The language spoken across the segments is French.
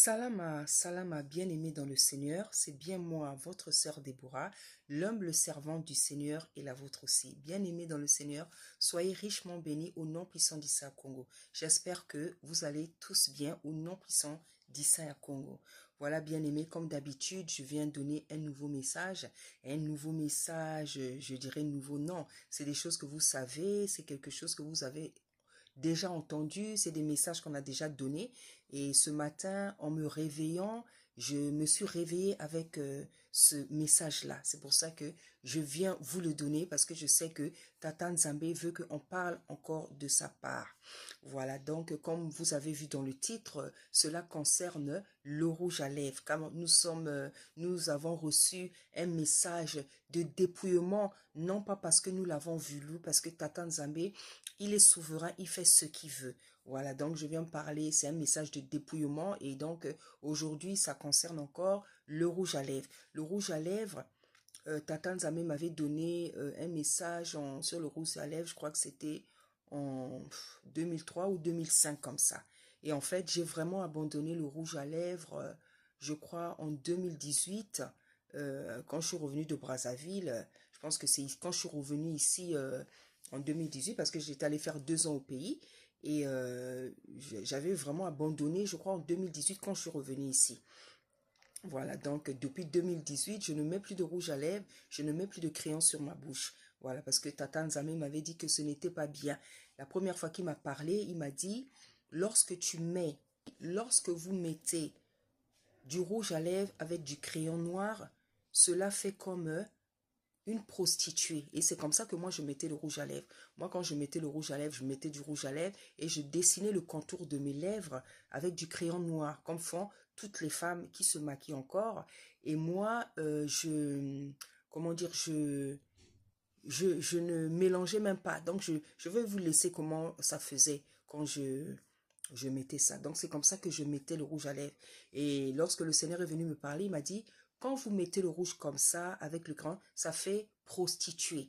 Salama, Salama, bien-aimé dans le Seigneur, c'est bien moi, votre sœur Déborah, l'humble servante du Seigneur et la vôtre aussi. Bien-aimé dans le Seigneur, soyez richement bénis au nom puissant d'Issa Congo. J'espère que vous allez tous bien au nom puissant d'Issa Congo. Voilà, bien-aimé, comme d'habitude, je viens donner un nouveau message, je dirais nouveau, non, c'est des choses que vous savez, c'est quelque chose que vous avez déjà entendu, c'est des messages qu'on a déjà donnés. Et ce matin, en me réveillant, je me suis réveillée avec ce message-là. C'est pour ça que je viens vous le donner parce que je sais que Tata Nzambe veut qu'on parle encore de sa part. Voilà, donc comme vous avez vu dans le titre, cela concerne le rouge à lèvres. Comme nous avons reçu un message de dépouillement, non pas parce que nous l'avons voulu, parce que Tata Nzambe, il est souverain, il fait ce qu'il veut. Voilà, donc je viens parler, c'est un message de dépouillement et donc aujourd'hui, ça concerne encore le rouge à lèvres. Le rouge à lèvres, Tata Nzambe m'avait donné un message sur le rouge à lèvres, je crois que c'était en 2003 ou 2005 comme ça. Et en fait, j'ai vraiment abandonné le rouge à lèvres, je crois en 2018, quand je suis revenue de Brazzaville. Je pense que c'est quand je suis revenue ici en 2018 parce que j'étais allée faire 2 ans au pays. Et j'avais vraiment abandonné, je crois, en 2018 quand je suis revenue ici. Voilà, donc depuis 2018, je ne mets plus de rouge à lèvres, je ne mets plus de crayon sur ma bouche. Voilà, parce que Tata Nzamé m'avait dit que ce n'était pas bien. La première fois qu'il m'a parlé, il m'a dit, lorsque vous mettez du rouge à lèvres avec du crayon noir, cela fait comme une prostituée. Et c'est comme ça que moi, je mettais le rouge à lèvres. Moi, quand je mettais le rouge à lèvres, je mettais du rouge à lèvres et je dessinais le contour de mes lèvres avec du crayon noir, comme font toutes les femmes qui se maquillent encore. Et moi, comment dire, je ne mélangeais même pas. Donc, je vais vous laisser comment ça faisait quand je mettais ça. Donc, c'est comme ça que je mettais le rouge à lèvres. Et lorsque le Seigneur est venu me parler, il m'a dit, quand vous mettez le rouge comme ça, avec le crayon, ça fait prostituée.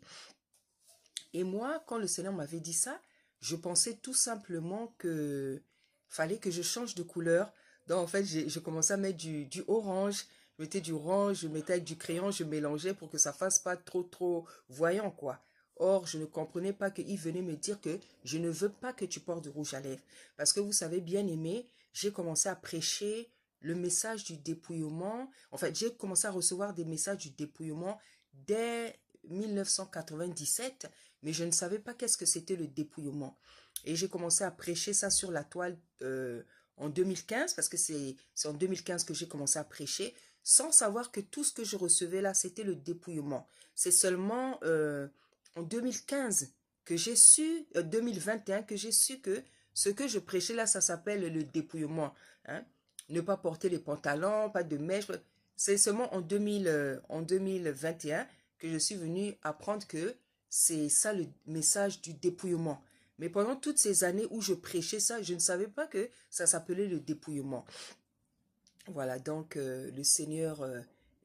Et moi, quand le Seigneur m'avait dit ça, je pensais tout simplement que fallait que je change de couleur. Donc, en fait, je commençais à mettre du orange. Je mettais du orange, je mettais avec du crayon, je mélangeais pour que ça fasse pas trop voyant, quoi. Or, je ne comprenais pas qu'il venait me dire que je ne veux pas que tu portes du rouge à lèvres. Parce que vous savez, bien aimé, j'ai commencé à prêcher le message du dépouillement. En fait, j'ai commencé à recevoir des messages du dépouillement dès 1997, mais je ne savais pas qu'est-ce que c'était le dépouillement. Et j'ai commencé à prêcher ça sur la toile en 2015, parce que c'est en 2015 que j'ai commencé à prêcher, sans savoir que tout ce que je recevais là, c'était le dépouillement. C'est seulement en 2015 que j'ai su, 2021, que j'ai su que ce que je prêchais là, ça s'appelle le dépouillement. Hein? Ne pas porter les pantalons, pas de mèches. C'est seulement en 2021 que je suis venue apprendre que c'est ça le message du dépouillement. Mais pendant toutes ces années où je prêchais ça, je ne savais pas que ça s'appelait le dépouillement. Voilà, donc le Seigneur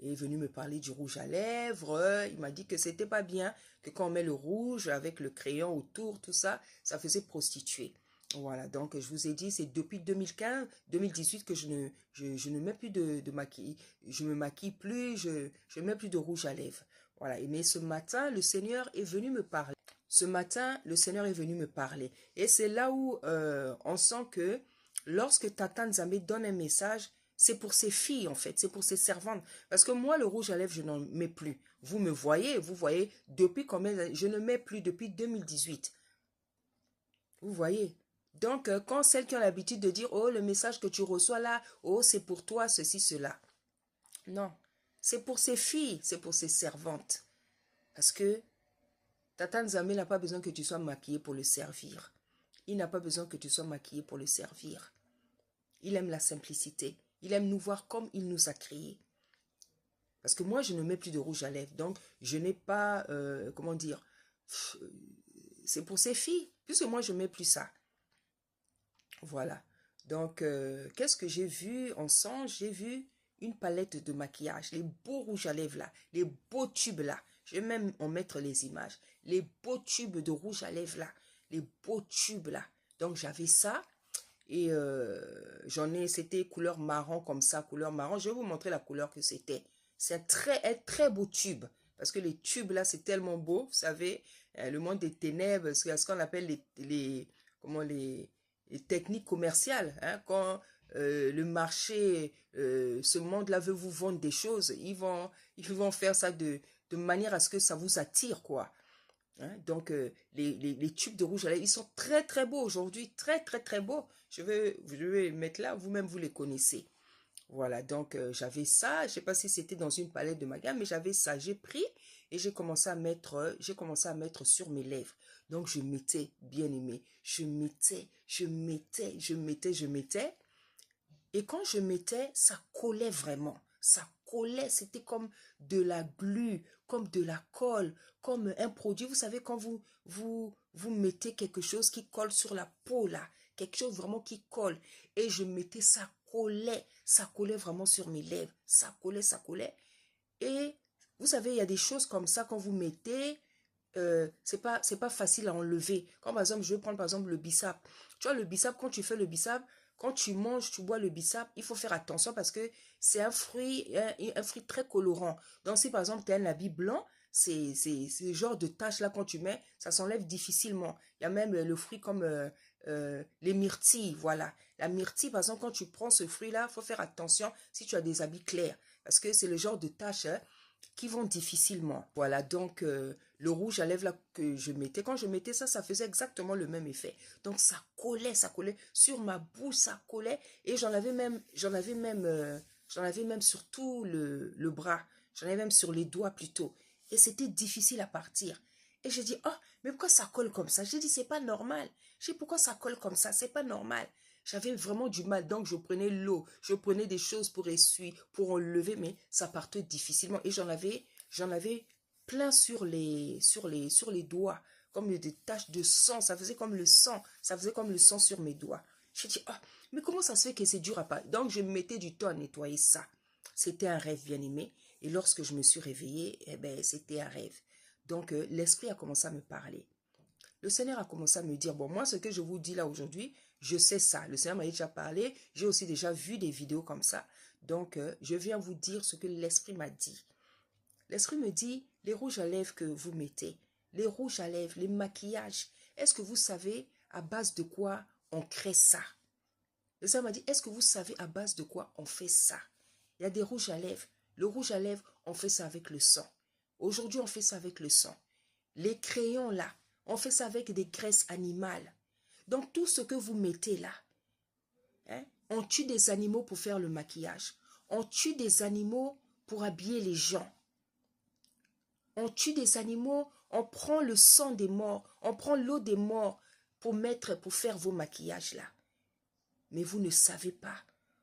est venu me parler du rouge à lèvres. Il m'a dit que c'était pas bien, que quand on met le rouge avec le crayon autour, tout ça, ça faisait prostituée. Voilà, donc je vous ai dit, c'est depuis 2015, 2018 que je ne mets plus de maquillage, je me maquille plus, je ne mets plus de rouge à lèvres. Voilà, mais ce matin, le Seigneur est venu me parler. Ce matin, le Seigneur est venu me parler. Et c'est là où on sent que lorsque Tata Nzambe donne un message, c'est pour ses filles en fait, c'est pour ses servantes. Parce que moi, le rouge à lèvres, je n'en mets plus. Vous voyez, depuis combien d'années, je ne mets plus depuis 2018. Vous voyez. Donc, quand celles qui ont l'habitude de dire, oh, le message que tu reçois là, oh, c'est pour toi, ceci, cela. Non, c'est pour ses filles, c'est pour ses servantes. Parce que Tata Nzambe n'a pas besoin que tu sois maquillée pour le servir. Il n'a pas besoin que tu sois maquillée pour le servir. Il aime la simplicité. Il aime nous voir comme il nous a créés. Parce que moi, je ne mets plus de rouge à lèvres. Donc, je n'ai pas, comment dire, c'est pour ses filles. Puisque moi, je ne mets plus ça. Voilà. Donc, qu'est-ce que j'ai vu en songe? J'ai vu une palette de maquillage. Les beaux rouges à lèvres là. Les beaux tubes là. Je vais même en mettre les images. Les beaux tubes de rouge à lèvres là. Les beaux tubes là. Donc, j'avais ça. Et j'en ai, c'était couleur marron comme ça, couleur marron. Je vais vous montrer la couleur que c'était. C'est un très beau tube. Parce que les tubes là, c'est tellement beau. Vous savez, le monde des ténèbres, c'est ce qu'on appelle comment les techniques commerciales. Hein, quand le marché, ce monde-là veut vous vendre des choses, ils vont faire ça de manière à ce que ça vous attire, quoi. Hein, donc, les tubes de rouge à lèvres, ils sont très beaux aujourd'hui, très beaux. Je vais mettre là, vous-même, vous les connaissez. Voilà, donc j'avais ça, je ne sais pas si c'était dans une palette de ma gamme, mais j'avais ça, j'ai pris et j'ai commencé à mettre sur mes lèvres. Donc, je mettais, bien aimé, je mettais. Et quand je mettais, ça collait vraiment. Ça collait, c'était comme de la glu, comme de la colle, comme un produit. Vous savez, quand vous mettez quelque chose qui colle sur la peau, là, quelque chose vraiment qui colle. Et je mettais, ça collait vraiment sur mes lèvres. Ça collait, ça collait. Et vous savez, il y a des choses comme ça, quand vous mettez, c'est pas facile à enlever. Comme par exemple, je vais prendre par exemple le bissap. Tu vois, le bissap, quand tu fais le bissap, quand tu manges, tu bois le bissap, il faut faire attention parce que c'est un fruit très colorant. Donc, si par exemple, tu as un habit blanc, c'est le genre de tache là, quand tu mets, ça s'enlève difficilement. Il y a même le fruit comme les myrtilles, voilà. La myrtille, par exemple, quand tu prends ce fruit-là, il faut faire attention si tu as des habits clairs. Parce que c'est le genre de tache hein, qui vont difficilement. Voilà, donc le rouge à lèvres là que je mettais, quand je mettais ça, ça faisait exactement le même effet. Donc ça collait sur ma bouche, ça collait et j'en avais même sur tout le bras, j'en avais même sur les doigts plutôt. Et c'était difficile à partir. Et j'ai dit, oh, mais pourquoi ça colle comme ça? J'ai dit, c'est pas normal. J'ai dit, pourquoi ça colle comme ça? C'est pas normal. J'avais vraiment du mal, donc je prenais l'eau, je prenais des choses pour essuyer, pour enlever, mais ça partait difficilement. Et j'en avais plein sur les doigts, comme des taches de sang, ça faisait comme le sang, ça faisait comme le sang sur mes doigts. Je dis, ah, mais comment ça se fait que c'est dur à part? Donc je mettais du temps à nettoyer ça. C'était un rêve bien aimé, et lorsque je me suis réveillée, eh ben, c'était un rêve. Donc l'esprit a commencé à me parler. Le Seigneur a commencé à me dire, bon, moi, ce que je vous dis là aujourd'hui, je sais ça. Le Seigneur m'a déjà parlé. J'ai aussi déjà vu des vidéos comme ça. Donc, je viens vous dire ce que l'Esprit m'a dit. L'Esprit me dit, les rouges à lèvres que vous mettez, les rouges à lèvres, les maquillages, est-ce que vous savez à base de quoi on crée ça? Le Seigneur m'a dit, est-ce que vous savez à base de quoi on fait ça? Il y a des rouges à lèvres. Le rouge à lèvres, on fait ça avec le sang. Aujourd'hui, on fait ça avec le sang. Les crayons là, on fait ça avec des graisses animales. Donc tout ce que vous mettez là, hein, on tue des animaux pour faire le maquillage. On tue des animaux pour habiller les gens. On tue des animaux, on prend le sang des morts, on prend l'eau des morts pour faire vos maquillages là. Mais vous ne savez pas.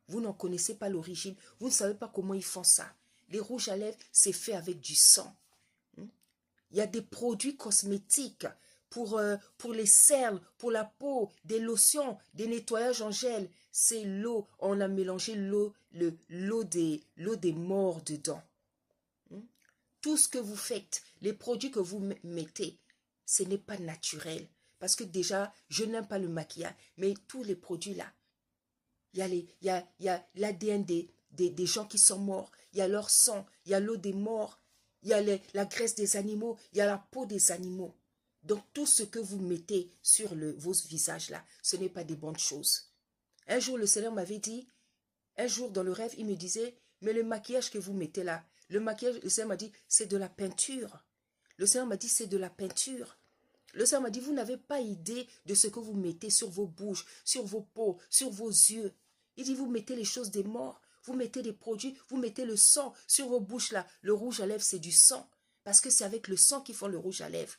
Vous n'en connaissez pas l'origine. Vous ne savez pas comment ils font ça. Les rouges à lèvres, c'est fait avec du sang. Il y a des produits cosmétiques pour les cernes, pour la peau, des lotions, des nettoyages en gel. C'est l'eau. On a mélangé l'eau des morts dedans. Tout ce que vous faites, les produits que vous mettez, ce n'est pas naturel. Parce que déjà, je n'aime pas le maquillage. Mais tous les produits là, il y a l'ADN des gens qui sont morts. Il y a leur sang, il y a l'eau des morts. Il y a la graisse des animaux, il y a la peau des animaux. Donc tout ce que vous mettez sur vos visages là, ce n'est pas des bonnes choses. Un jour, le Seigneur m'avait dit, un jour dans le rêve, il me disait, mais le maquillage que vous mettez là, le maquillage, le Seigneur m'a dit, c'est de la peinture. Le Seigneur m'a dit, c'est de la peinture. Le Seigneur m'a dit, vous n'avez pas idée de ce que vous mettez sur vos bouches, sur vos peaux, sur vos yeux. Il dit, vous mettez les choses des morts. Vous mettez des produits, vous mettez le sang sur vos bouches là. Le rouge à lèvres, c'est du sang. Parce que c'est avec le sang qu'ils font le rouge à lèvres.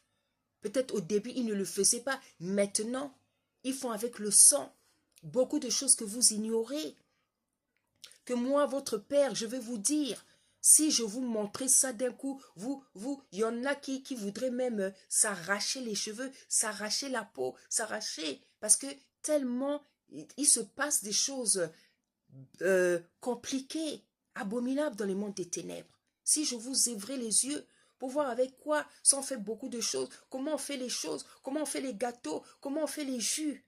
Peut-être au début, ils ne le faisaient pas. Maintenant, ils font avec le sang. Beaucoup de choses que vous ignorez. Que moi, votre père, je vais vous dire. Si je vous montrais ça d'un coup, il y en a qui voudraient même s'arracher les cheveux, s'arracher la peau, s'arracher. Parce que tellement il se passe des choses compliqué, abominable dans le monde des ténèbres. Si je vous ouvrais les yeux pour voir avec quoi ça on fait beaucoup de choses, comment on fait les choses, comment on fait les gâteaux, comment on fait les jus.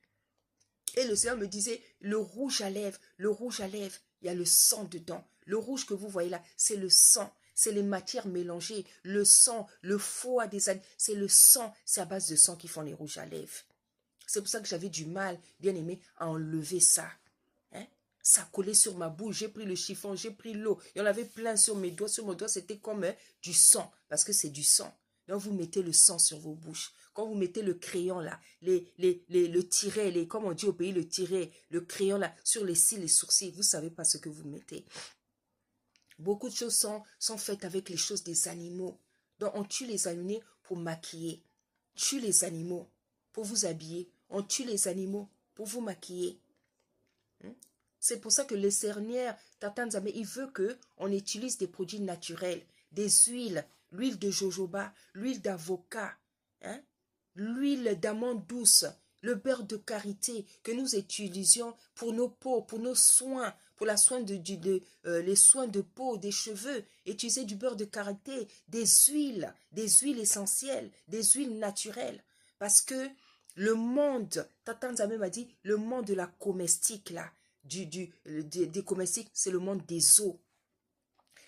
Et le Seigneur me disait, le rouge à lèvres, il y a le sang dedans. Le rouge que vous voyez là, c'est le sang. C'est les matières mélangées. Le sang, le foie des animaux, c'est le sang. C'est à base de sang qui font les rouges à lèvres. C'est pour ça que j'avais du mal, bien aimé, à enlever ça. Hein? Ça collait sur ma bouche. J'ai pris le chiffon, j'ai pris l'eau. Il y en avait plein sur mes doigts. Sur mon doigt, c'était comme du sang. Parce que c'est du sang. Donc, vous mettez le sang sur vos bouches. Quand vous mettez le crayon là, le tiret, comme on dit au pays, le tiret, le crayon là, sur les cils, les sourcils, vous ne savez pas ce que vous mettez. Beaucoup de choses sont faites avec les choses des animaux. Donc, on tue les animaux pour maquiller. Tue les animaux pour vous habiller. On tue les animaux pour vous maquiller. C'est pour ça que les cernières, Tata Nzambe, il veut qu'on utilise des produits naturels, des huiles, l'huile de jojoba, l'huile d'avocat, hein? L'huile d'amande douce, le beurre de karité que nous utilisions pour nos peaux, pour nos soins, pour les soins de peau, des cheveux. Utiliser du beurre de karité, des huiles essentielles, des huiles naturelles. Parce que le monde, Tata Nzambe m'a dit, le monde de la comestique là, des comestibles, c'est le monde des eaux.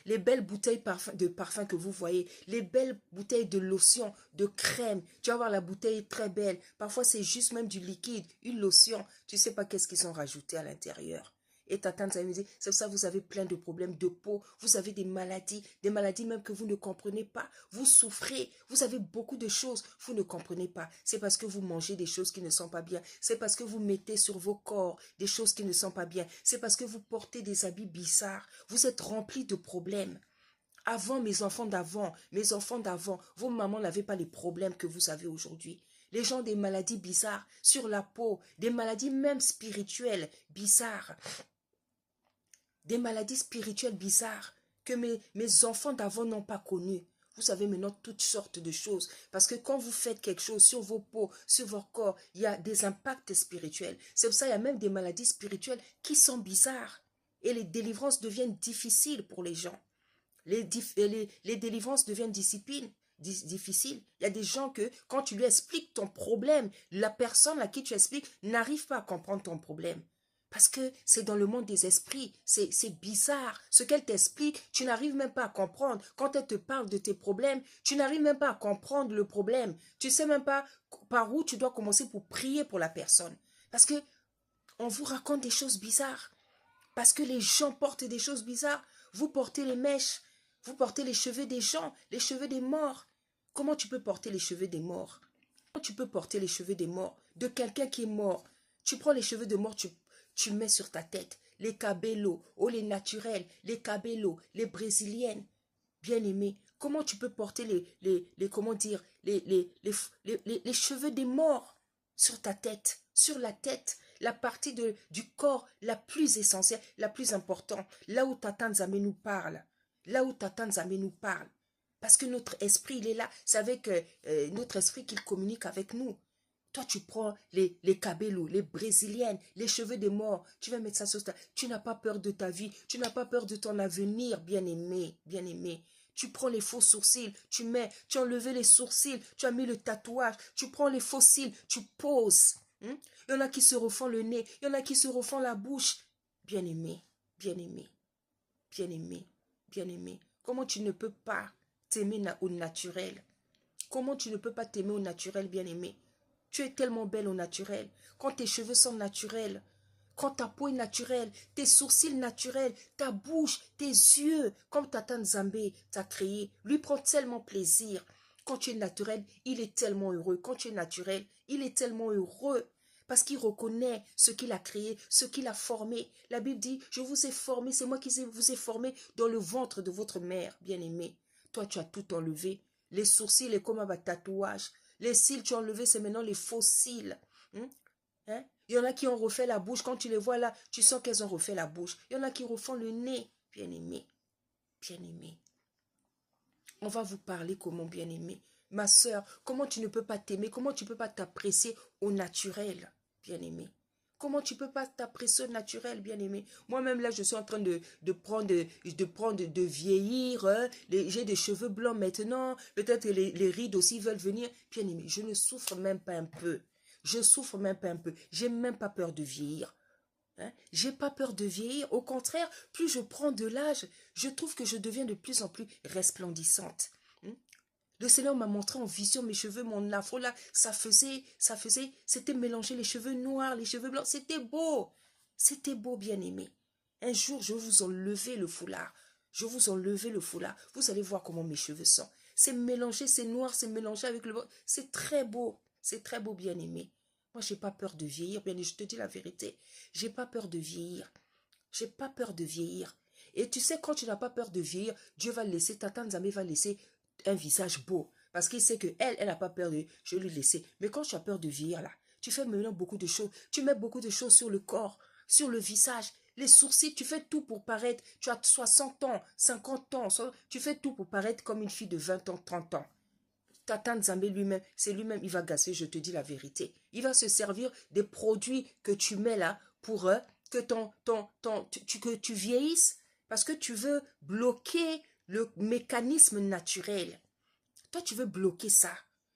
Les belles bouteilles de parfum que vous voyez, les belles bouteilles de lotion, de crème, tu vas voir la bouteille est très belle. Parfois, c'est juste même du liquide, une lotion. Tu ne sais pas qu'est-ce qu'ils ont rajouté à l'intérieur. Et ta tante, ça me dit, c'est pour ça que vous avez plein de problèmes de peau, vous avez des maladies même que vous ne comprenez pas. Vous souffrez, vous avez beaucoup de choses, vous ne comprenez pas. C'est parce que vous mangez des choses qui ne sont pas bien. C'est parce que vous mettez sur vos corps des choses qui ne sont pas bien. C'est parce que vous portez des habits bizarres. Vous êtes remplis de problèmes. Avant, mes enfants d'avant, vos mamans n'avaient pas les problèmes que vous avez aujourd'hui. Les gens ont des maladies bizarres sur la peau, des maladies même spirituelles bizarres. Des maladies spirituelles bizarres que mes enfants d'avant n'ont pas connues. Vous savez maintenant toutes sortes de choses. Parce que quand vous faites quelque chose sur vos peaux, sur vos corps, il y a des impacts spirituels. C'est pour ça qu'il y a même des maladies spirituelles qui sont bizarres. Et les délivrances deviennent difficiles pour les gens. Les délivrances deviennent difficiles. Il y a des gens que, quand tu lui expliques ton problème, la personne à qui tu expliques n'arrive pas à comprendre ton problème. Parce que c'est dans le monde des esprits, c'est bizarre. Ce qu'elle t'explique, tu n'arrives même pas à comprendre. Quand elle te parle de tes problèmes, tu n'arrives même pas à comprendre le problème. Tu ne sais même pas par où tu dois commencer pour prier pour la personne. Parce que on vous raconte des choses bizarres. Parce que les gens portent des choses bizarres. Vous portez les mèches, vous portez les cheveux des gens, les cheveux des morts. Comment tu peux porter les cheveux des morts? Comment tu peux porter les cheveux des morts? De quelqu'un qui est mort. Tu prends les cheveux de mort, tu mets sur ta tête. Les cabellos, oh les naturels, les cabellos, les brésiliennes. Bien aimés, comment tu peux porter comment dire, les cheveux des morts sur ta tête, sur la tête, la partie du corps la plus essentielle, la plus importante, là où Tata Nzambe nous parle, là où Tata Nzambe nous parle. Parce que notre esprit, il est là. C'est avec notre esprit qu'il communique avec nous. Toi, tu prends les cabellos, les brésiliennes, les cheveux des morts. Tu vas mettre ça sur ta... Tu n'as pas peur de ta vie. Tu n'as pas peur de ton avenir, bien-aimé, bien-aimé. Tu prends les faux sourcils, tu as enlevé les sourcils, tu as mis le tatouage, tu prends les faux cils, tu poses. Il y en a qui se refont le nez, il y en a qui se refont la bouche. Bien-aimé, bien-aimé, bien-aimé, bien-aimé. Comment tu ne peux pas t'aimer au naturel? Comment tu ne peux pas t'aimer au naturel, bien-aimé? Tu es tellement belle au naturel. Quand tes cheveux sont naturels, quand ta peau est naturelle, tes sourcils naturels, ta bouche, tes yeux, comme Tata Nzambe t'a créé, lui prend tellement plaisir. Quand tu es naturel, il est tellement heureux. Quand tu es naturel, il est tellement heureux. Parce qu'il reconnaît ce qu'il a créé, ce qu'il a formé. La Bible dit, je vous ai formé, c'est moi qui vous ai formé dans le ventre de votre mère, bien-aimée. Toi, tu as tout enlevé. Les sourcils, les comme un tatouage. Les cils, tu as enlevé, c'est maintenant les faux cils. Hein? Il y en a qui ont refait la bouche. Quand tu les vois là, tu sens qu'elles ont refait la bouche. Il y en a qui refont le nez. Bien-aimé, bien-aimé. On va vous parler comment bien-aimé. Ma soeur, comment tu ne peux pas t'aimer? Comment tu ne peux pas t'apprécier au naturel, bien-aimé? Comment tu ne peux pas t'apprécier au naturel, bien-aimé? Moi-même, là, je suis en train de vieillir. Hein? J'ai des cheveux blancs maintenant. Peut-être que les rides aussi veulent venir. Bien-aimé, je ne souffre même pas un peu. Je souffre même pas un peu. J'ai même pas peur de vieillir. Hein? J'ai pas peur de vieillir. Au contraire, plus je prends de l'âge, je trouve que je deviens de plus en plus resplendissante. Hein? Le Seigneur m'a montré en vision mes cheveux, mon afro là, c'était mélangé les cheveux noirs, les cheveux blancs. C'était beau. C'était beau, bien-aimé. Un jour, je vais vous enlever le foulard. Je vais vous enlever le foulard. Vous allez voir comment mes cheveux sont. C'est mélangé, c'est noir, c'est mélangé avec le blanc. C'est très beau. C'est très beau, bien-aimé. Moi, j'ai pas peur de vieillir. Bien, je te dis la vérité. J'ai pas peur de vieillir. J'ai pas peur de vieillir. Et tu sais, quand tu n'as pas peur de vieillir, Dieu va laisser, Tata Nzambe va laisser un visage beau. Parce qu'il sait que elle n'a pas peur de... Je vais lui laisser. Mais quand tu as peur de vieillir, là, tu fais maintenant beaucoup de choses. Tu mets beaucoup de choses sur le corps, sur le visage. Les sourcils, tu fais tout pour paraître. Tu as 60 ans, 50 ans. Tu fais tout pour paraître comme une fille de 20 ans, 30 ans. Tata Nzambe lui-même, c'est lui-même, il va gasser, je te dis la vérité. Il va se servir des produits que tu mets là pour que que tu vieillisses parce que tu veux bloquer le mécanisme naturel. Toi, tu veux bloquer ça.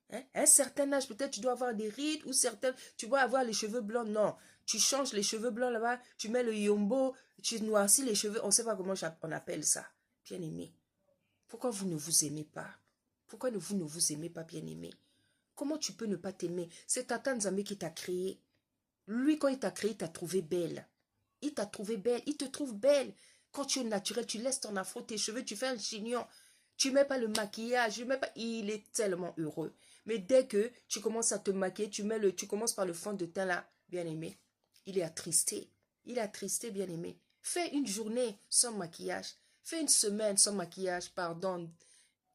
Hein? À un certain âge, peut-être tu dois avoir des rides ou certains, tu dois avoir les cheveux blancs. Non, tu changes les cheveux blancs là-bas, tu mets le yombo, tu noircis les cheveux. On ne sait pas comment on appelle ça. Bien aimé. Pourquoi vous ne vous aimez pas? Pourquoi vous ne vous aimez pas, bien aimé? Comment tu peux ne pas t'aimer? C'est Tata Nzambe qui t'a créé. Lui, quand il t'a créé, il t'a trouvé belle. Il t'a trouvé belle. Il te trouve belle. Quand tu es naturel, tu laisses ton afro, tes cheveux, tu fais un chignon. Tu ne mets pas le maquillage. Tu mets pas... Il est tellement heureux. Mais dès que tu commences à te maquiller, tu commences par le fond de teint là, bien aimé. Il est attristé. Il est attristé, bien aimé. Fais une journée sans maquillage. Fais une semaine sans maquillage, pardon.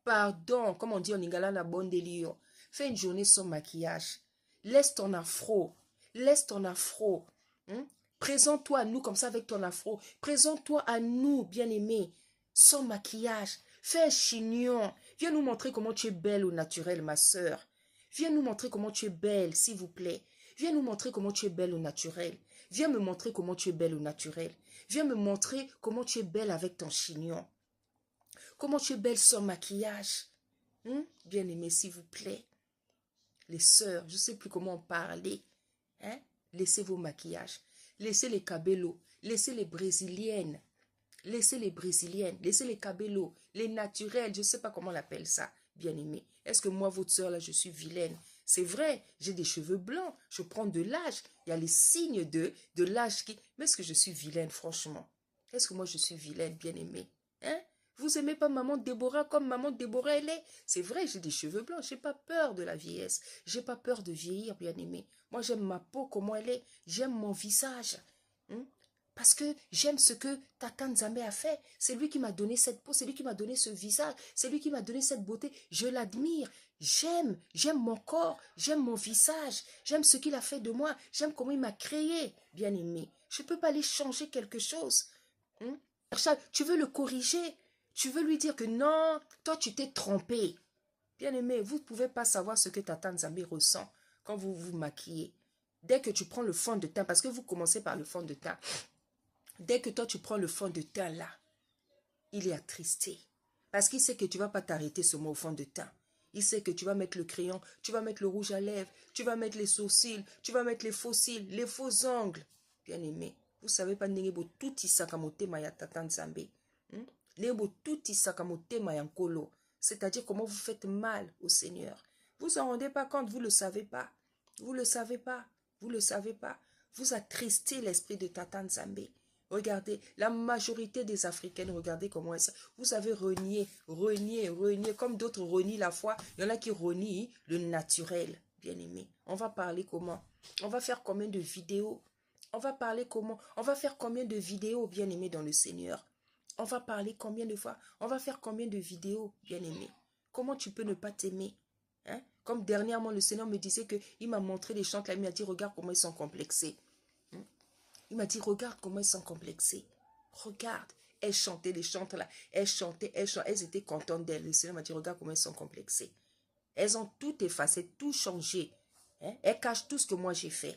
Pardon, comme on dit en lingala na bon délire. Fais une journée sans maquillage. Laisse ton afro. Laisse ton afro. Hein? Présente-toi à nous comme ça avec ton afro. Présente-toi à nous, bien-aimé, sans maquillage. Fais un chignon. Viens nous montrer comment tu es belle au naturel, ma sœur. Viens nous montrer comment tu es belle, s'il vous plaît. Viens nous montrer comment tu es belle au naturel. Viens me montrer comment tu es belle au naturel. Viens me montrer comment tu es belle avec ton chignon. Comment tu es belle sans maquillage. Bien-aimé, s'il vous plaît. Les sœurs, je ne sais plus comment en parler. Hein? Laissez vos maquillages. Laissez les cabellos. Laissez les brésiliennes. Laissez les brésiliennes. Laissez les cabellos. Les naturels. Je ne sais pas comment on appelle ça. Bien-aimé. Est-ce que moi, votre sœur, là, je suis vilaine? C'est vrai, j'ai des cheveux blancs. Je prends de l'âge. Il y a les signes de l'âge qui... Mais est-ce que je suis vilaine, franchement? Est-ce que moi, je suis vilaine, bien-aimée? Hein? Vous aimez pas maman Déborah comme maman Déborah elle est? C'est vrai, j'ai des cheveux blancs, j'ai pas peur de la vieillesse. J'ai pas peur de vieillir, bien-aimé. Moi, j'aime ma peau, comment elle est. J'aime mon visage. Parce que j'aime ce que Tata Nzambe a fait. C'est lui qui m'a donné cette peau, c'est lui qui m'a donné ce visage, c'est lui qui m'a donné cette beauté. Je l'admire. J'aime mon corps, j'aime mon visage, j'aime ce qu'il a fait de moi, j'aime comment il m'a créé, bien-aimé. Je ne peux pas aller changer quelque chose. Tu veux le corriger. Tu veux lui dire que non, toi tu t'es trompé. Bien-aimé, vous ne pouvez pas savoir ce que Tata Nzambe ressent quand vous vous maquillez. Dès que tu prends le fond de teint, parce que vous commencez par le fond de teint, dès que toi tu prends le fond de teint là, il est attristé. Parce qu'il sait que tu ne vas pas t'arrêter seulement au fond de teint. Il sait que tu vas mettre le crayon, tu vas mettre le rouge à lèvres, tu vas mettre les sourcils, tu vas mettre les faux cils, les faux ongles. Bien-aimé, vous ne savez pas, Nenebo tout isakamote maya Tata Nzambe. C'est-à-dire comment vous faites mal au Seigneur. Vous en rendez pas compte, vous ne le savez pas. Vous ne le savez pas. Vous ne le savez pas. Vous attristez l'esprit de Tata Nzambe. Regardez, la majorité des Africaines, regardez comment elles sont. Vous avez renié, comme d'autres renient la foi. Il y en a qui renient le naturel, bien aimé. On va parler comment? On va faire combien de vidéos? On va parler comment? On va faire combien de vidéos, bien aimé, dans le Seigneur? On va parler combien de fois? On va faire combien de vidéos, bien-aimé? Comment tu peux ne pas t'aimer? Hein? Comme dernièrement, le Seigneur me disait qu'il m'a montré les chants là, il m'a dit, regarde comment ils sont complexés. Il m'a dit, regarde comment ils sont complexés. Regarde. Elles chantaient les chants là. Elles chantaient, elles étaient contentes d'elles. Le Seigneur m'a dit, regarde comment elles sont complexées. Elles ont tout effacé, tout changé. Hein? Elles cachent tout ce que moi j'ai fait.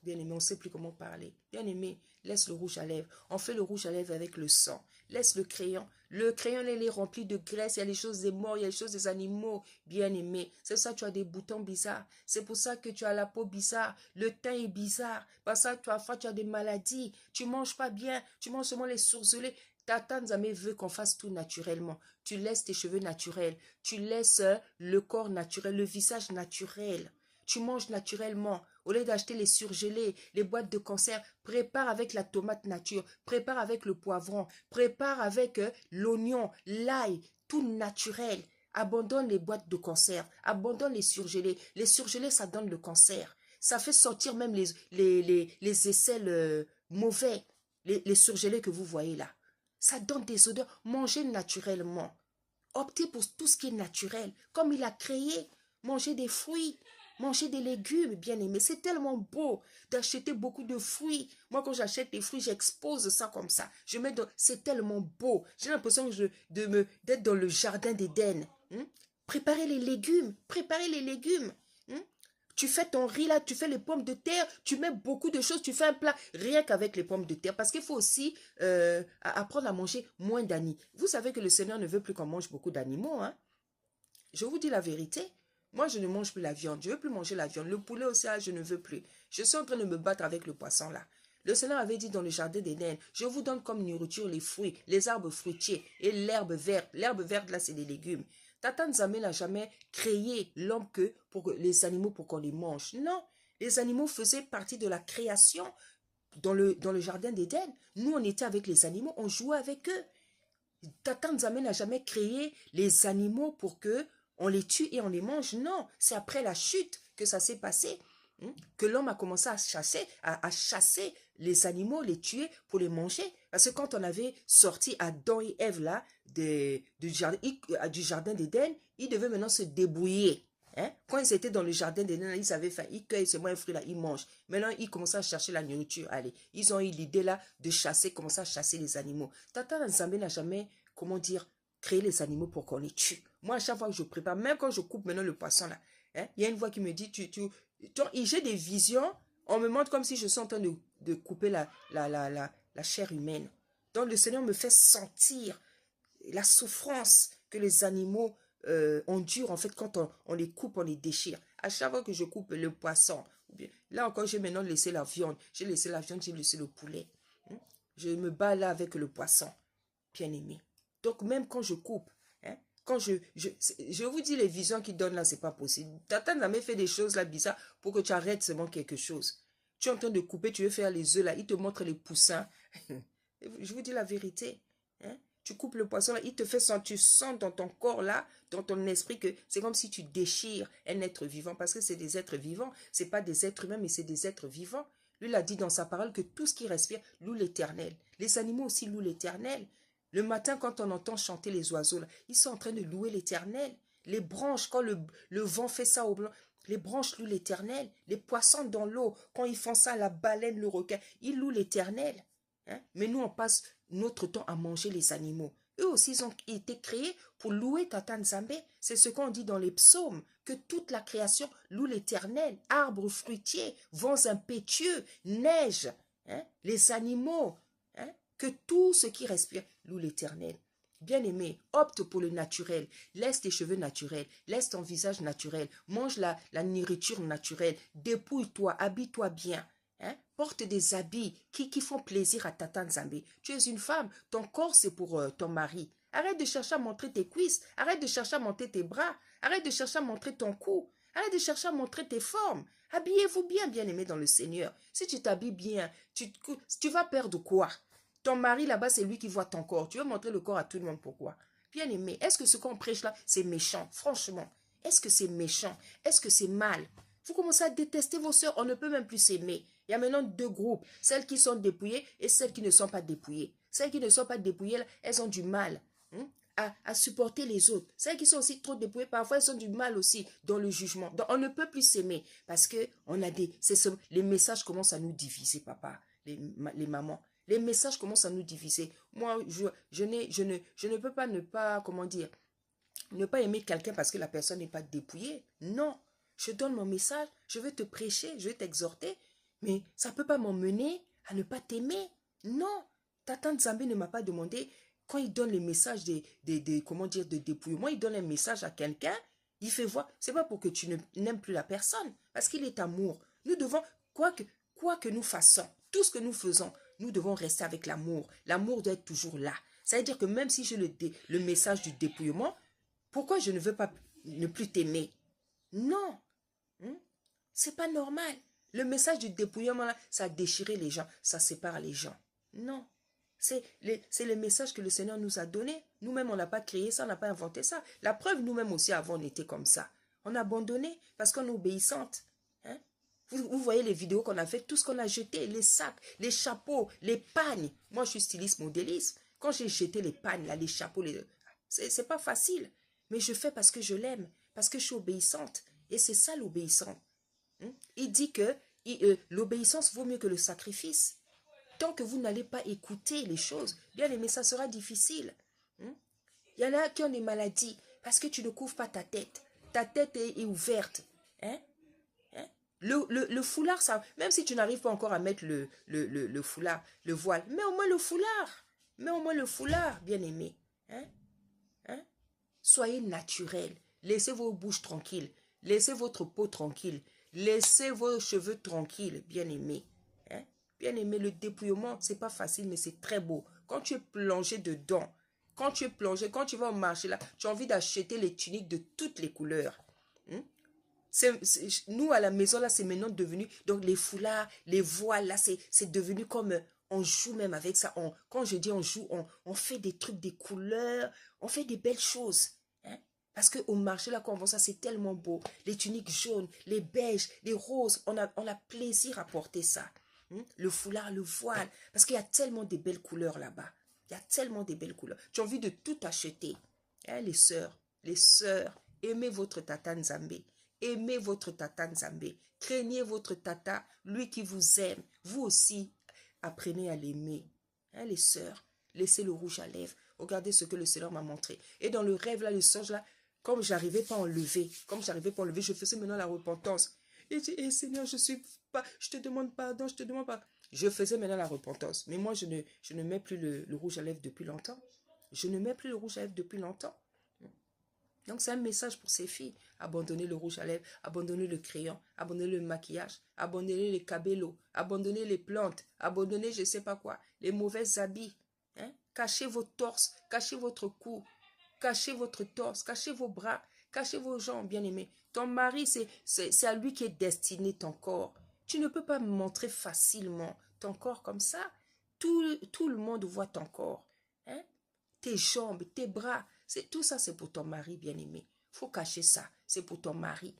Bien-aimé, on ne sait plus comment parler. Bien-aimé, laisse le rouge à lèvres. On fait le rouge à lèvres avec le sang. Laisse le crayon. Le crayon, il est rempli de graisse. Il y a les choses des morts, il y a les choses des animaux bien aimés. C'est pour ça que tu as des boutons bizarres. C'est pour ça que tu as la peau bizarre. Le teint est bizarre. Parce que parfois, tu as des maladies. Tu ne manges pas bien. Tu manges seulement les sourcelets. Tata Nzambe veut qu'on fasse tout naturellement. Tu laisses tes cheveux naturels. Tu laisses le corps naturel, le visage naturel. Tu manges naturellement. Au lieu d'acheter les surgelés, les boîtes de conserve, prépare avec la tomate nature, prépare avec le poivron, prépare avec l'oignon, l'ail, tout naturel. Abandonne les boîtes de conserve, abandonne les surgelés. Les surgelés, ça donne le cancer. Ça fait sortir même les aisselles mauvais, les surgelés que vous voyez là. Ça donne des odeurs. Mangez naturellement. Optez pour tout ce qui est naturel, comme il a créé. Mangez des fruits. Manger des légumes, bien aimé, c'est tellement beau d'acheter beaucoup de fruits. Moi, quand j'achète des fruits, j'expose ça comme ça. C'est tellement beau. J'ai l'impression d'être dans le jardin d'Éden. Préparez les légumes, préparez les légumes. Tu fais ton riz là, tu fais les pommes de terre, tu mets beaucoup de choses, tu fais un plat rien qu'avec les pommes de terre. Parce qu'il faut aussi apprendre à manger moins d'animaux. Vous savez que le Seigneur ne veut plus qu'on mange beaucoup d'animaux. Hein? Je vous dis la vérité. Moi, je ne mange plus la viande. Je ne veux plus manger la viande. Le poulet aussi, je ne veux plus. Je suis en train de me battre avec le poisson là. Le Seigneur avait dit dans le jardin d'Éden, je vous donne comme nourriture les fruits, les arbres fruitiers et l'herbe verte. L'herbe verte là, c'est des légumes. Tata Nzambe n'a jamais créé l'homme que pour les animaux pour qu'on les mange. Non, les animaux faisaient partie de la création dans le jardin d'Éden. Nous, on était avec les animaux, on jouait avec eux. Tata Nzambe n'a jamais créé les animaux pour que on les tue et on les mange. Non, c'est après la chute que ça s'est passé. Que l'homme a commencé à chasser les animaux, les tuer pour les manger. Parce que quand on avait sorti Adam et Ève là, du jardin d'Éden, ils devaient maintenant se débrouiller. Hein? Quand ils étaient dans le jardin d'Éden, ils avaient faim, ils cueillent seulement un fruit là, ils mangent. Maintenant, ils commencent à chercher la nourriture. Allez, ils ont eu l'idée là de chasser, commencer à chasser les animaux. Tata Nzambe n'a jamais, comment dire, créé les animaux pour qu'on les tue. Moi, à chaque fois que je prépare, même quand je coupe maintenant le poisson là, hein, il y a une voix qui me dit, j'ai des visions, on me montre comme si je suis en train de couper la chair humaine. Donc le Seigneur me fait sentir la souffrance que les animaux endurent en fait quand on les coupe, on les déchire. À chaque fois que je coupe le poisson, ou bien, là encore j'ai maintenant laissé la viande, j'ai laissé le poulet. Je me bats là avec le poisson, bien aimé. Donc même quand je coupe, hein, quand je vous dis les visions qu'il donne là, c'est pas possible. Tata n'a jamais fait des choses là bizarres pour que tu arrêtes seulement quelque chose. Tu es en train de couper, tu veux faire les œufs là, il te montre les poussins. Je vous dis la vérité. Hein? Tu coupes le poisson là, il te fait sentir, tu sens dans ton corps là, dans ton esprit que c'est comme si tu déchires un être vivant. Parce que c'est des êtres vivants, c'est pas des êtres humains, mais c'est des êtres vivants. Lui, il a dit dans sa parole que tout ce qui respire loue l'Éternel. Les animaux aussi louent l'Éternel. Le matin, quand on entend chanter les oiseaux, là, ils sont en train de louer l'Éternel. Les branches, quand le vent fait ça au blanc, les branches louent l'Éternel. Les poissons dans l'eau, quand ils font ça, la baleine, le requin, ils louent l'Éternel. Hein? Mais nous, on passe notre temps à manger les animaux. Eux aussi, ils ont été créés pour louer Tata Nzambe. C'est ce qu'on dit dans les psaumes, que toute la création loue l'Éternel. Arbres fruitiers, vents impétueux, neige, hein? Les animaux, hein? Que tout ce qui respire loue l'Éternel. Bien-aimé, opte pour le naturel. Laisse tes cheveux naturels, laisse ton visage naturel, mange la nourriture naturelle, dépouille-toi, habille-toi bien. Hein? Porte des habits qui font plaisir à Tata Nzambe. Tu es une femme, ton corps c'est pour ton mari. Arrête de chercher à montrer tes cuisses, arrête de chercher à montrer tes bras, arrête de chercher à montrer ton cou, arrête de chercher à montrer tes formes. Habillez-vous bien, bien-aimé dans le Seigneur. Si tu t'habilles bien, tu vas perdre quoi? Ton mari là-bas, c'est lui qui voit ton corps. Tu veux montrer le corps à tout le monde, pourquoi? Bien-aimé, est-ce que ce qu'on prêche là, c'est méchant? Franchement, est-ce que c'est méchant? Est-ce que c'est mal? Vous commencez à détester vos sœurs, on ne peut même plus s'aimer. Il y a maintenant deux groupes, celles qui sont dépouillées et celles qui ne sont pas dépouillées. Celles qui ne sont pas dépouillées, elles ont du mal à supporter les autres. Celles qui sont aussi trop dépouillées, parfois elles ont du mal aussi dans le jugement. Donc on ne peut plus s'aimer parce que les messages commencent à nous diviser, papa, les mamans. Les messages commencent à nous diviser. Moi, je ne peux pas ne pas, comment dire, ne pas aimer quelqu'un parce que la personne n'est pas dépouillée. Non. Je donne mon message, je veux te prêcher, je veux t'exhorter, mais ça ne peut pas m'emmener à ne pas t'aimer. Non, Tata Nzambe ne m'a pas demandé, quand il donne les messages comment dire, de dépouillement, il donne un message à quelqu'un, il fait voir, c'est pas pour que tu n'aimes plus la personne, parce qu'il est amour. Nous devons, quoi que nous fassions, tout ce que nous faisons, nous devons rester avec l'amour. L'amour doit être toujours là. Ça veut dire que même si j'ai le message du dépouillement, pourquoi je ne veux pas ne plus t'aimer? Non. C'est pas normal. Le message du dépouillement, là, ça a déchiré les gens, ça sépare les gens. Non. C'est le message que le Seigneur nous a donné. Nous-mêmes, on n'a pas créé ça, on n'a pas inventé ça. La preuve, nous-mêmes aussi, avant, on était comme ça. On a abandonné parce qu'on est obéissante. Hein? Vous voyez les vidéos qu'on a faites, tout ce qu'on a jeté, les sacs, les chapeaux, les pagnes. Moi, je suis styliste modéliste. Quand j'ai jeté les pagnes, là, les chapeaux, c'est pas facile. Mais je fais parce que je l'aime, parce que je suis obéissante. Et c'est ça l'obéissance. Il dit que l'obéissance vaut mieux que le sacrifice. Tant que vous n'allez pas écouter les choses, bien aimé, ça sera difficile. Il y en a qui ont des maladies parce que tu ne couvres pas ta tête. Ta tête est ouverte. Hein? Le foulard, ça, même si tu n'arrives pas encore à mettre le foulard, le voile, mets au moins le foulard. Mets au moins le foulard, bien aimé. Soyez naturel. Laissez vos bouches tranquilles. Laissez votre peau tranquille. Laissez vos cheveux tranquilles, bien aimé. Bien aimé, le dépouillement, c'est pas facile, mais c'est très beau. Quand tu es plongé dedans, quand tu es plongé, quand tu vas au marché là, tu as envie d'acheter les tuniques de toutes les couleurs. Nous, à la maison, là, c'est maintenant devenu, donc les foulards, les voiles, là, c'est devenu comme, on joue même avec ça. Quand je dis on joue, on fait des trucs, des couleurs, on fait des belles choses. Parce qu'au marché, là, quand on voit ça, c'est tellement beau. Les tuniques jaunes, les beiges, les roses, on a plaisir à porter ça. Le foulard, le voile, parce qu'il y a tellement de belles couleurs là-bas. Il y a tellement de belles couleurs. Tu as envie de tout acheter. Les sœurs, aimez votre tata Nzambe. Aimez votre tata Nzambe. Craignez votre tata, lui qui vous aime. Vous aussi, apprenez à l'aimer. Les sœurs, laissez le rouge à lèvres. Regardez ce que le Seigneur m'a montré. Et dans le rêve, là, le songe, là, comme j'arrivais pas à enlever, je faisais maintenant la repentance. Et je dis, Seigneur, je te demande pardon, je te demande pas. Je faisais maintenant la repentance. Mais moi, je ne mets plus le rouge à lèvres depuis longtemps. Je ne mets plus le rouge à lèvres depuis longtemps. Donc, c'est un message pour ces filles. Abandonnez le rouge à lèvres, abandonnez le crayon, abandonnez le maquillage, abandonnez les cabellos, abandonnez les plantes, abandonnez je ne sais pas quoi, les mauvais habits. Cachez vos torses, cachez votre cou, cachez votre torse, cachez vos bras, cachez vos jambes, bien-aimés. Ton mari, c'est à lui qui est destiné ton corps. Tu ne peux pas montrer facilement ton corps comme ça. Tout le monde voit ton corps. Tes jambes, tes bras, tout ça, c'est pour ton mari, bien-aimé. Faut cacher ça. C'est pour ton mari.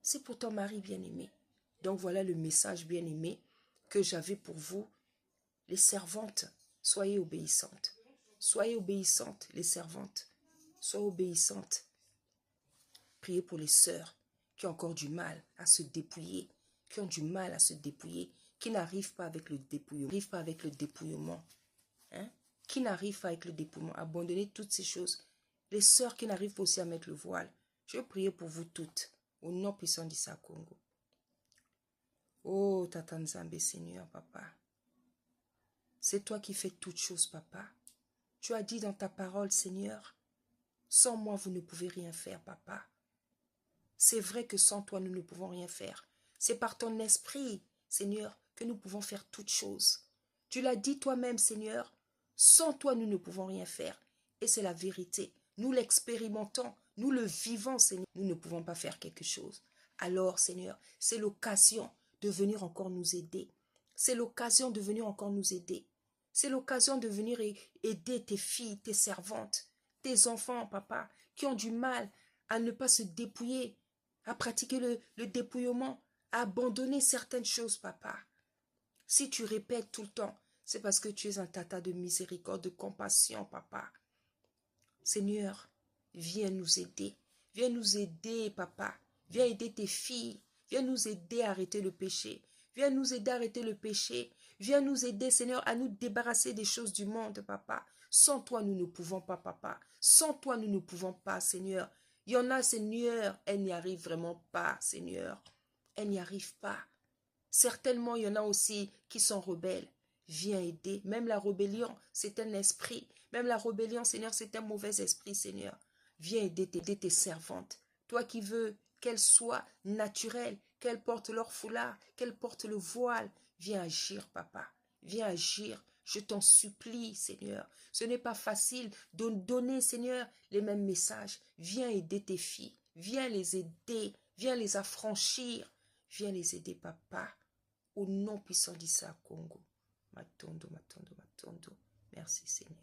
C'est pour ton mari, bien-aimé. Donc, voilà le message, bien-aimé, que j'avais pour vous. Les servantes, soyez obéissantes. Soyez obéissantes, les servantes. Soyez obéissantes. Priez pour les sœurs qui ont encore du mal à se dépouiller, qui ont du mal à se dépouiller, qui n'arrivent pas avec le dépouillement, qui n'arrivent pas avec le dépouillement. Abandonnez toutes ces choses. Les sœurs qui n'arrivent pas aussi à mettre le voile. Je vais prier pour vous toutes, au nom puissant d'Issa Congo. Oh, Tata Nzambe, Seigneur, Papa. C'est toi qui fais toutes choses, Papa. Tu as dit dans ta parole, Seigneur, sans moi, vous ne pouvez rien faire, Papa. C'est vrai que sans toi, nous ne pouvons rien faire. C'est par ton esprit, Seigneur, que nous pouvons faire toutes choses. Tu l'as dit toi-même, Seigneur, sans toi, nous ne pouvons rien faire. Et c'est la vérité. Nous l'expérimentons, nous le vivons, Seigneur. Nous ne pouvons pas faire quelque chose. Alors, Seigneur, c'est l'occasion de venir encore nous aider. C'est l'occasion de venir encore nous aider. C'est l'occasion de venir aider tes filles, tes servantes, tes enfants, Papa, qui ont du mal à ne pas se dépouiller, à pratiquer le dépouillement, à abandonner certaines choses, Papa. Si tu répètes tout le temps, c'est parce que tu es un tata de miséricorde, de compassion, Papa. Seigneur, viens nous aider. Viens nous aider, Papa. Viens aider tes filles. Viens nous aider à arrêter le péché. Viens nous aider à arrêter le péché. Viens nous aider, Seigneur, à nous débarrasser des choses du monde, Papa. Sans toi, nous ne pouvons pas, Papa. Sans toi, nous ne pouvons pas, Seigneur. Il y en a, Seigneur, elles n'y arrivent vraiment pas, Seigneur. Elles n'y arrivent pas. Certainement, il y en a aussi qui sont rebelles. viens aider. Même la rébellion, c'est un esprit. Même la rébellion, Seigneur, c'est un mauvais esprit, Seigneur. Viens aider tes servantes. Toi qui veux qu'elles soient naturelles, qu'elles portent leur foulard, qu'elles portent le voile. Viens agir, papa. Viens agir. Je t'en supplie, Seigneur. Ce n'est pas facile de donner, Seigneur, les mêmes messages. Viens aider tes filles. Viens les aider. Viens les affranchir. Viens les aider, papa. Au nom puissant d'Issa Congo. Matondo, matondo, matondo. Merci, Seigneur.